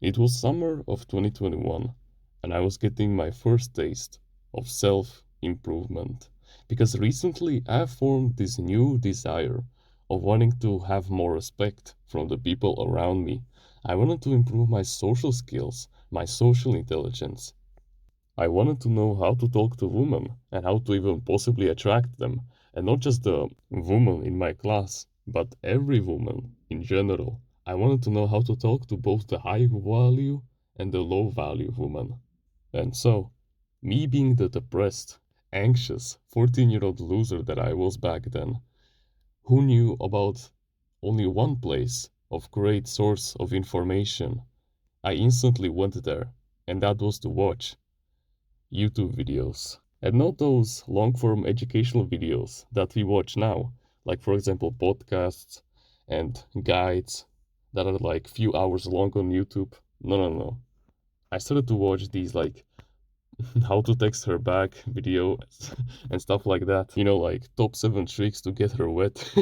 It was summer of 2021, and I was getting my first taste of self-improvement. Because recently I have formed this new desire of wanting to have more respect from the people around me. I wanted to improve my social skills, my social intelligence. I wanted to know how to talk to women and how to even possibly attract them. And not just the woman in my class, but every woman in general. I wanted to know how to talk to both the high value and the low value woman. And so, me being the depressed, anxious 14-year-old loser that I was back then, who knew about only one place of great source of information, I instantly went there, and that was to watch YouTube videos. And not those long form educational videos that we watch now, like for example podcasts and guides that are like few hours long on YouTube. No, no, no. I started to watch these like how to text her back videos and stuff like that. You know, like top 7 tricks to get her wet.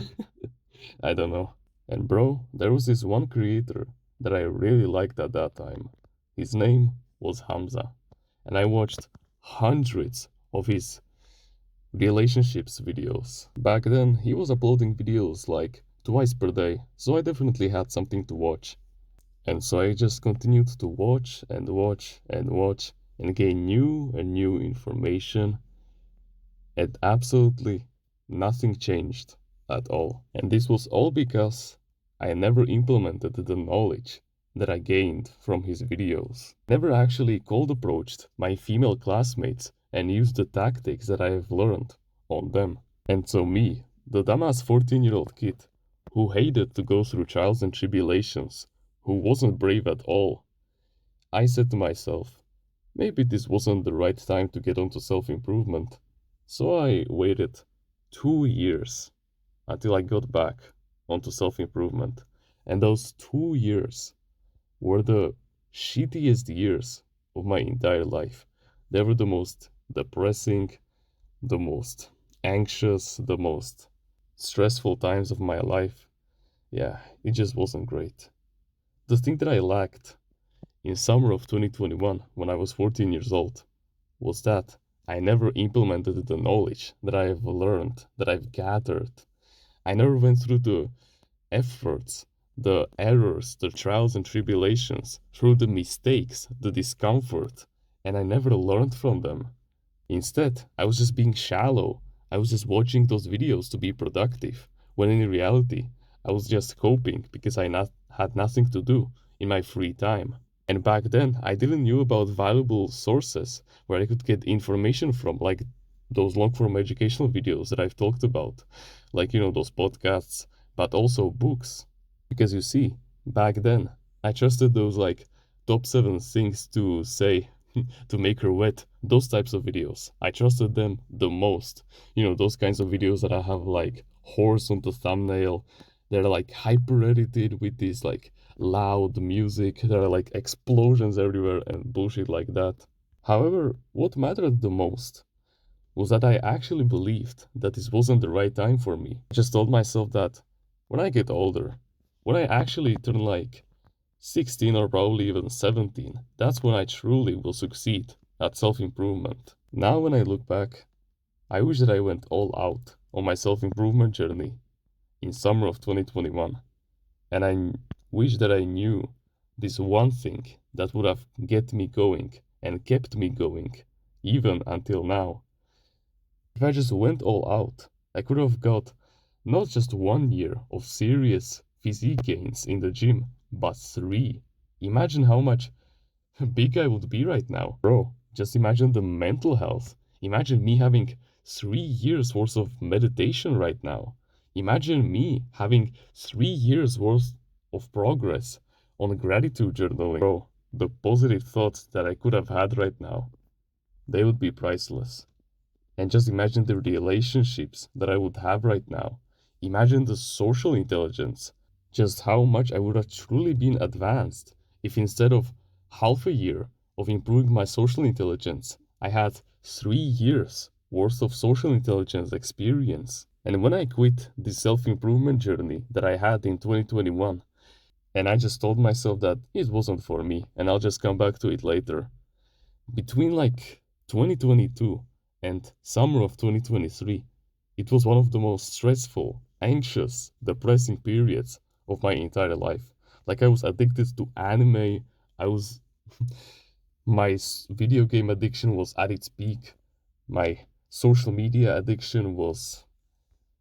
I don't know. And bro, there was this one creator that I really liked at that time. His name was Hamza. And I watched hundreds of his relationships videos. Back then, he was uploading videos like twice per day, so I definitely had something to watch. And so I just continued to watch and watch and watch and gain new and new information, and absolutely nothing changed at all. And this was all because I never implemented the knowledge that I gained from his videos. Never actually cold approached my female classmates and used the tactics that I have learned on them. And so me, the dumbass 14-year-old kid who hated to go through trials and tribulations, who wasn't brave at all, I said to myself, maybe this wasn't the right time to get onto self-improvement. So I waited 2 years until I got back onto self-improvement. And those 2 years were the shittiest years of my entire life. They were the most depressing, the most anxious, the most stressful times of my life. Yeah, it just wasn't great. The thing that I lacked in summer of 2021 when I was 14 years old was that I never implemented the knowledge that I have learned, that I've gathered. I never went through the efforts, the errors, the trials and tribulations, through the mistakes, the discomfort, and I never learned from them. Instead, I was just being shallow. I was just watching those videos to be productive, when in reality, I was just coping because had nothing to do in my free time. And back then, I didn't knew about valuable sources where I could get information from, like those long form educational videos that I've talked about, like, those podcasts, but also books. Because you see, back then, I trusted those like top 7 things to say to make her wet, those types of videos. I trusted them the most. Those kinds of videos that I have like horse on the thumbnail. They're like hyper edited with this like loud music. There are like explosions everywhere and bullshit like that. However, what mattered the most was that I actually believed that this wasn't the right time for me. I just told myself that when I get older, when I actually turn like 16 or probably even 17, that's when I truly will succeed at self-improvement. Now when I look back, I wish that I went all out on my self-improvement journey in summer of 2021. And I wish that I knew this one thing that would have get me going and kept me going even until now. If I just went all out, I could have got not just 1 year of serious physique gains in the gym, but 3. Imagine how much big I would be right now. Bro, just imagine the mental health. Imagine me having 3 years worth of meditation right now. Imagine me having 3 years worth of progress on gratitude journaling. Bro, the positive thoughts that I could have had right now, they would be priceless. And just imagine the relationships that I would have right now. Imagine the social intelligence. Just how much I would have truly been advanced if instead of half a year of improving my social intelligence, I had 3 years worth of social intelligence experience. And when I quit the self improvement journey that I had in 2021, And I just told myself that it wasn't for me and I'll just come back to it later. Between like 2022 and summer of 2023, it was one of the most stressful, anxious, depressing periods of my entire life. Like I was addicted to anime. I was video game addiction was at its peak. My social media addiction was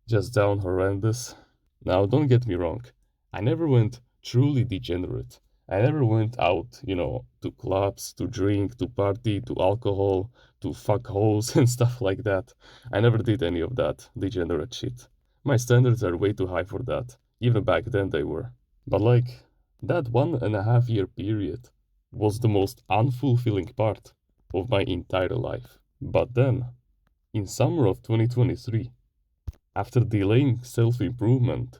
just down horrendous. Now, don't get me wrong. I never went truly degenerate. I never went out, to clubs, to drink, to party, to alcohol, to fuck hoes and stuff like that. I never did any of that degenerate shit. My standards are way too high for that. Even back then they were. But like, that 1.5 year period was the most unfulfilling part of my entire life. But then, in summer of 2023, after delaying self improvement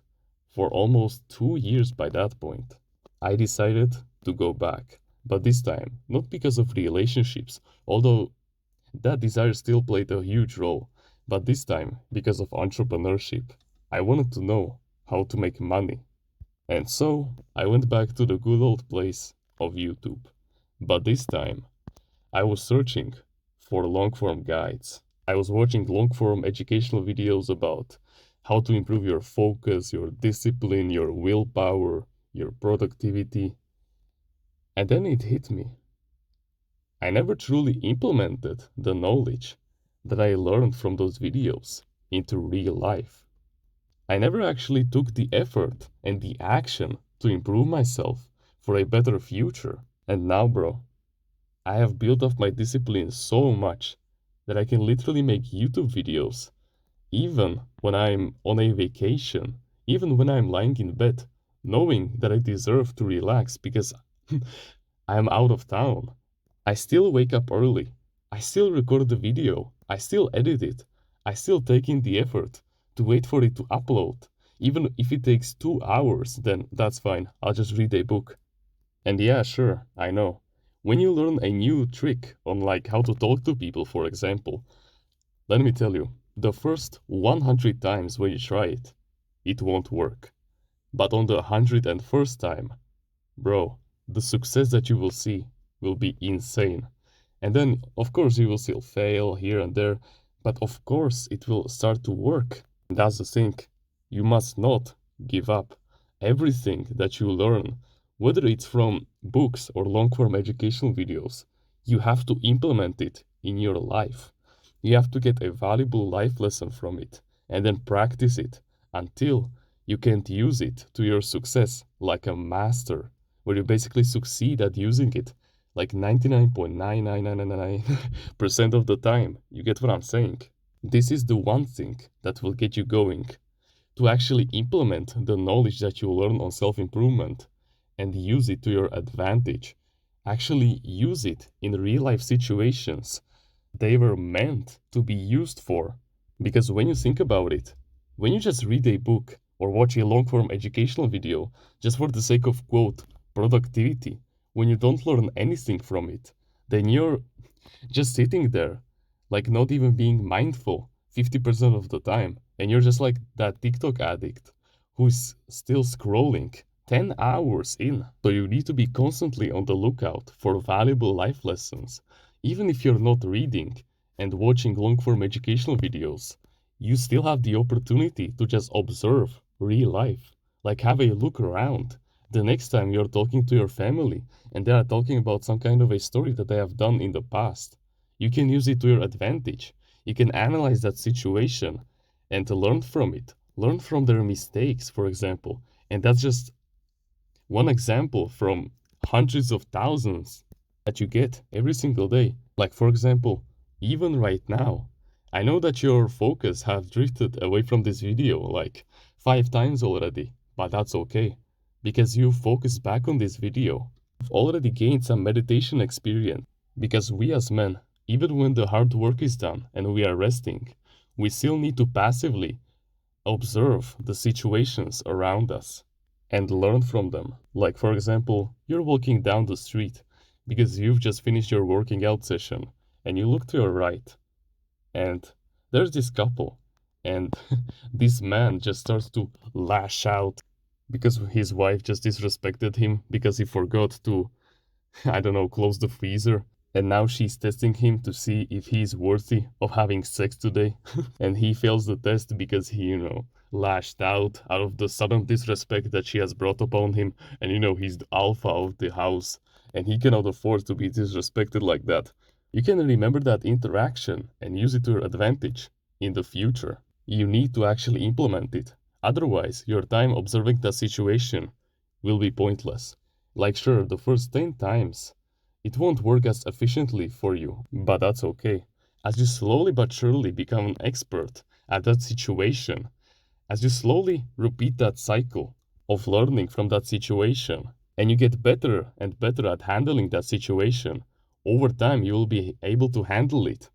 for almost 2 years by that point, I decided to go back. But this time, not because of relationships, although that desire still played a huge role, but this time because of entrepreneurship. I wanted to know how to make money. And so I went back to the good old place of YouTube. But this time, I was searching for long form guides. I was watching long form educational videos about how to improve your focus, your discipline, your willpower, your productivity. And then it hit me. I never truly implemented the knowledge that I learned from those videos into real life. I never actually took the effort and the action to improve myself for a better future. And now, bro, I have built up my discipline so much that I can literally make YouTube videos even when I'm on a vacation, even when I'm lying in bed, knowing that I deserve to relax because I'm out of town. I still wake up early. I still record the video. I still edit it. I still take in the effort to wait for it to upload. Even if it takes 2 hours, then that's fine. I'll just read a book. And yeah, sure, I know. When you learn a new trick on like how to talk to people, for example, let me tell you, the first 100 times when you try it, it won't work. But on the 101st time, bro, the success that you will see will be insane. And then, of course, you will still fail here and there, but of course, it will start to work. And that's the thing. You must not give up. Everything that you learn, whether it's from books or long form educational videos, you have to implement it in your life. You have to get a valuable life lesson from it and then practice it until you can't use it to your success like a master, where you basically succeed at using it like 99.99999% of the time. You get what I'm saying? This is the one thing that will get you going to actually implement the knowledge that you learn on self improvement and use it to your advantage. Actually, use it in real life situations they were meant to be used for. Because when you think about it, when you just read a book or watch a long form educational video just for the sake of quote productivity, when you don't learn anything from it, then you're just sitting there, like not even being mindful 50% of the time. And you're just like that TikTok addict who's still scrolling 10 hours in. So you need to be constantly on the lookout for valuable life lessons. Even if you're not reading and watching long form educational videos, you still have the opportunity to just observe real life. Like have a look around the next time you're talking to your family and they are talking about some kind of a story that they have done in the past. You can use it to your advantage. You can analyze that situation and to learn from it. Learn from their mistakes, for example. And that's just one example from hundreds of thousands that you get every single day. Like, for example, even right now, I know that your focus have drifted away from this video like 5 times already, but that's okay because you focus back on this video. You've already gained some meditation experience because we as men, even when the hard work is done and we are resting, we still need to passively observe the situations around us and learn from them. Like, for example, you're walking down the street because you've just finished your working out session and you look to your right and there's this couple and this man just starts to lash out because his wife just disrespected him because he forgot to, I don't know, close the freezer. And now she's testing him to see if he's worthy of having sex today. And he fails the test because he, lashed out of the sudden disrespect that she has brought upon him. And he's the alpha of the house and he cannot afford to be disrespected like that. You can remember that interaction and use it to your advantage in the future. You need to actually implement it. Otherwise, your time observing that situation will be pointless. Like sure, the first 10 times it won't work as efficiently for you, but that's okay. As you slowly but surely become an expert at that situation, as you slowly repeat that cycle of learning from that situation, and you get better and better at handling that situation, over time you will be able to handle it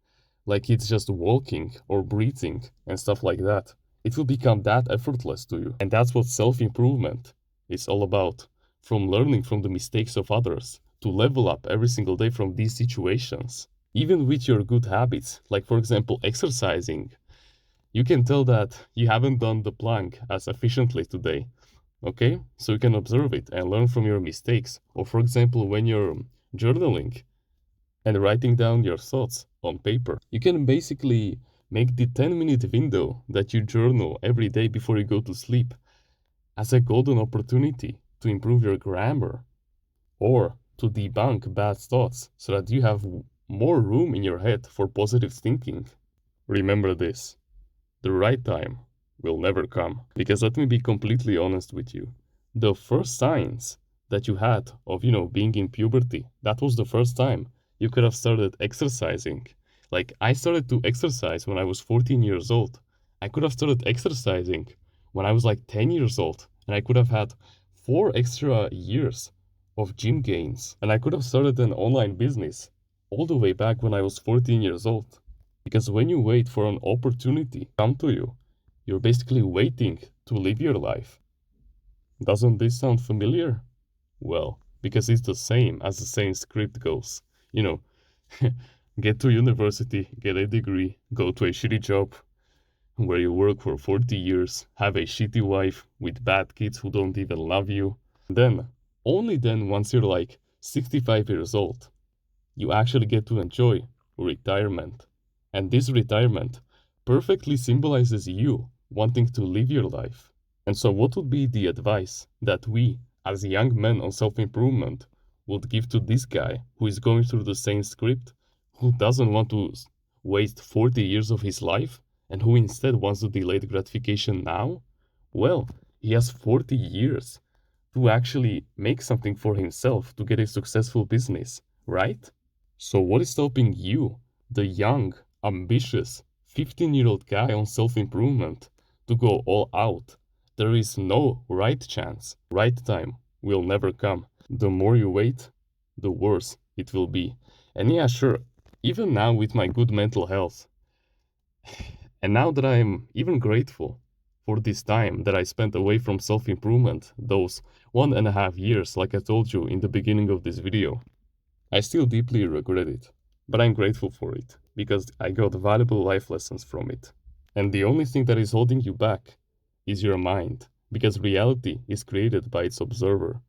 like it's just walking or breathing and stuff like that. It will become that effortless to you. And that's what self-improvement is all about. From learning from the mistakes of others to level up every single day from these situations. Even with your good habits, like for example exercising, you can tell that you haven't done the plank as efficiently today. Okay? So you can observe it and learn from your mistakes. Or for example, when you're journaling and writing down your thoughts on paper, you can basically make the 10-minute window that you journal every day before you go to sleep as a golden opportunity to improve your grammar or to debunk bad thoughts so that you have more room in your head for positive thinking. Remember this, the right time will never come. Because let me be completely honest with you. The first signs that you had of, being in puberty, that was the first time you could have started exercising. Like I started to exercise when I was 14 years old. I could have started exercising when I was like 10 years old, and I could have had 4 extra years of gym gains, and I could have started an online business all the way back when I was 14 years old. Because when you wait for an opportunity to come to you, you're basically waiting to live your life. Doesn't this sound familiar? Well, because it's the same as the same script goes. You know, get to university, get a degree, go to a shitty job where you work for 40 years, have a shitty wife with bad kids who don't even love you. Then, only then, once you're like 65 years old, you actually get to enjoy retirement. And this retirement perfectly symbolizes you wanting to live your life. And so, what would be the advice that we, as young men on self improvement, would give to this guy who is going through the same script, who doesn't want to waste 40 years of his life, and who instead wants to delayed gratification now? Well, he has 40 years to actually make something for himself to get a successful business, right? So, what is stopping you, the young, ambitious, 15-year-old guy on self improvement, to go all out? There is no right chance. Right time will never come. The more you wait, the worse it will be. And yeah, sure, even now with my good mental health, and now that I'm even grateful for this time that I spent away from self improvement, those 1.5 years, like I told you in the beginning of this video, I still deeply regret it, but I'm grateful for it because I got valuable life lessons from it. And the only thing that is holding you back is your mind, because reality is created by its observer.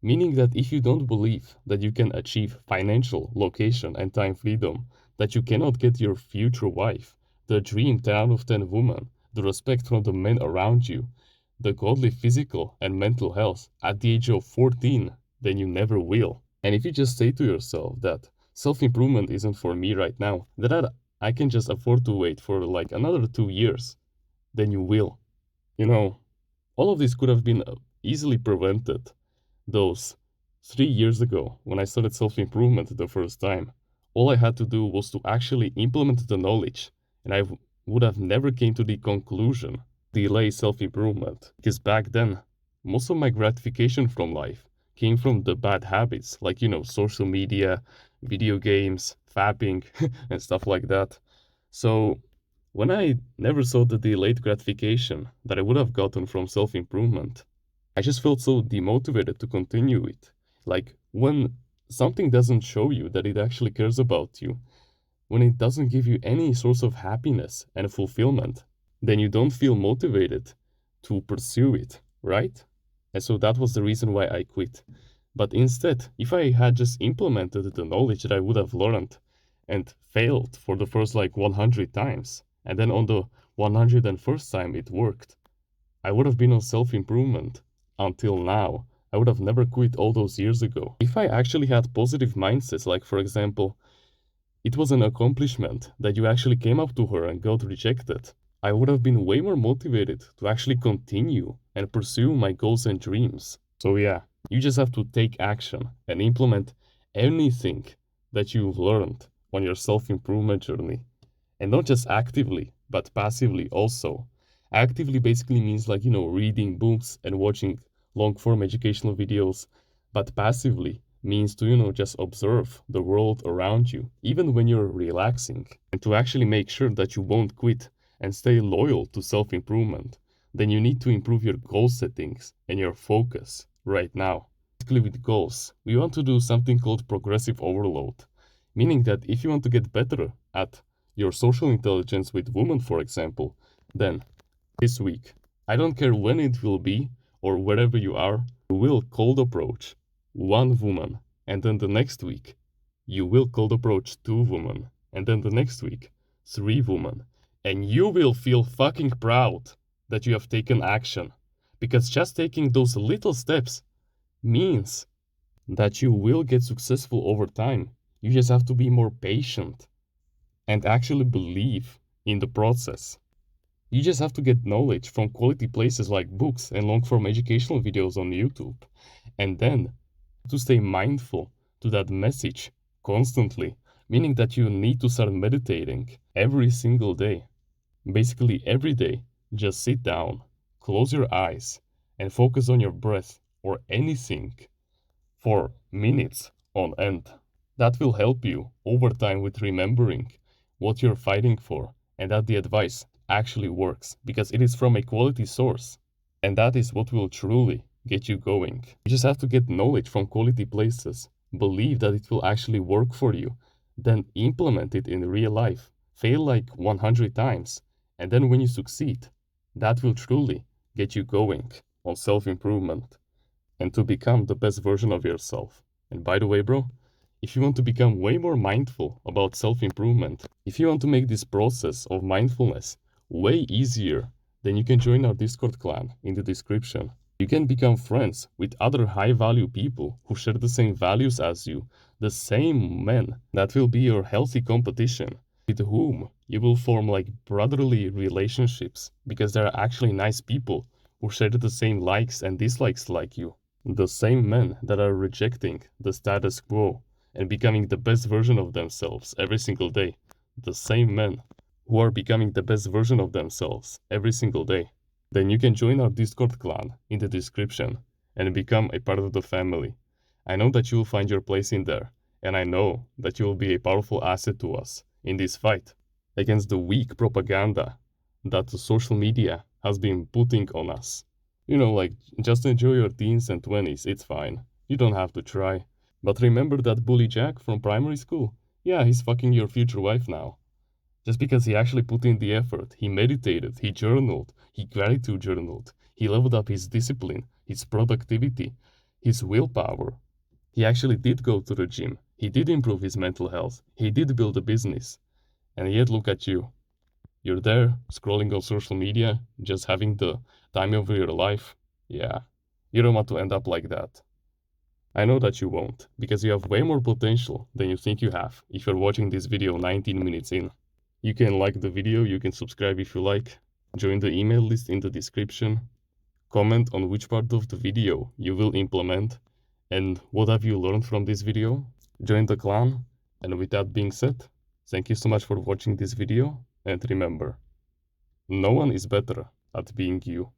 Meaning that if you don't believe that you can achieve financial, location, and time freedom, that you cannot get your future wife, the dream 10 out of 10 woman, the respect from the men around you, the godly physical and mental health at the age of 14, then you never will. And if you just say to yourself that self-improvement isn't for me right now, that I can just afford to wait for like another 2 years, then you will. All of this could have been easily prevented those 3 years ago when I started self-improvement the first time. All I had to do was to actually implement the knowledge, and I would have never came to the conclusion delay self-improvement, because back then most of my gratification from life came from the bad habits like social media, video games, fapping and stuff like that. So when I never saw the delayed gratification that I would have gotten from self-improvement, I just felt so demotivated to continue it. Like when something doesn't show you that it actually cares about you, when it doesn't give you any source of happiness and fulfillment, then you don't feel motivated to pursue it, right? And so that was the reason why I quit. But instead, if I had just implemented the knowledge that I would have learned and failed for the first like 100 times, and then on the 101st time it worked, I would have been on self-improvement until now. I would have never quit all those years ago. If I actually had positive mindsets, like for example, it was an accomplishment that you actually came up to her and got rejected, I would have been way more motivated to actually continue and pursue my goals and dreams. So yeah, you just have to take action and implement anything that you've learned on your self-improvement journey. And not just actively, but passively also. Actively basically means like, reading books and watching long-form educational videos, but passively means to, just observe the world around you, even when you're relaxing. And to actually make sure that you won't quit and stay loyal to self-improvement, then you need to improve your goal settings and your focus right now. Basically with goals, we want to do something called progressive overload, meaning that if you want to get better at your social intelligence with women, for example, then this week, I don't care when it will be or wherever you are, you will cold approach one woman, and then the next week, you will cold approach two women, and then the next week, three women, and you will feel fucking proud that you have taken action, because just taking those little steps means that you will get successful over time. You just have to be more patient and actually believe in the process. You just have to get knowledge from quality places like books and long-form educational videos on YouTube, and then to stay mindful to that message constantly, meaning that you need to start meditating every single day. Basically every day, just sit down, close your eyes, and focus on your breath or anything for minutes on end. That will help you over time with remembering what you're fighting for and that the advice actually works because it is from a quality source. And that is what will truly get you going. You just have to get knowledge from quality places, believe that it will actually work for you, then implement it in real life, fail like 100 times, and then when you succeed, that will truly get you going on self-improvement and to become the best version of yourself. And by the way, bro, if you want to become way more mindful about self-improvement, if you want to make this process of mindfulness way easier, then you can join our Discord clan in the description. You can become friends with other high-value people who share the same values as you, the same men. That will be your healthy competition, with whom you will form like brotherly relationships, because they are actually nice people who share the same likes and dislikes like you. The same men that are rejecting the status quo and becoming the best version of themselves every single day. The same men who are becoming the best version of themselves every single day. Then you can join our Discord clan in the description and become a part of the family. I know that you will find your place in there, and I know that you will be a powerful asset to us in this fight against the weak propaganda that the social media has been putting on us. Like, just enjoy your teens and 20s, it's fine. You don't have to try. But remember that bully Jack from primary school? Yeah, he's fucking your future wife now. Just because he actually put in the effort, he meditated, he journaled, he gratitude journaled, he leveled up his discipline, his productivity, his willpower. He actually did go to the gym, he did improve his mental health, he did build a business. And yet look at you. You're there, scrolling on social media, just having the time of your life. Yeah, you don't want to end up like that. I know that you won't, because you have way more potential than you think you have if you're watching this video 19 minutes in. You can like the video, you can subscribe if you like, join the email list in the description, comment on which part of the video you will implement, and what have you learned from this video, join the clan, and with that being said, thank you so much for watching this video, and remember, no one is better at being you.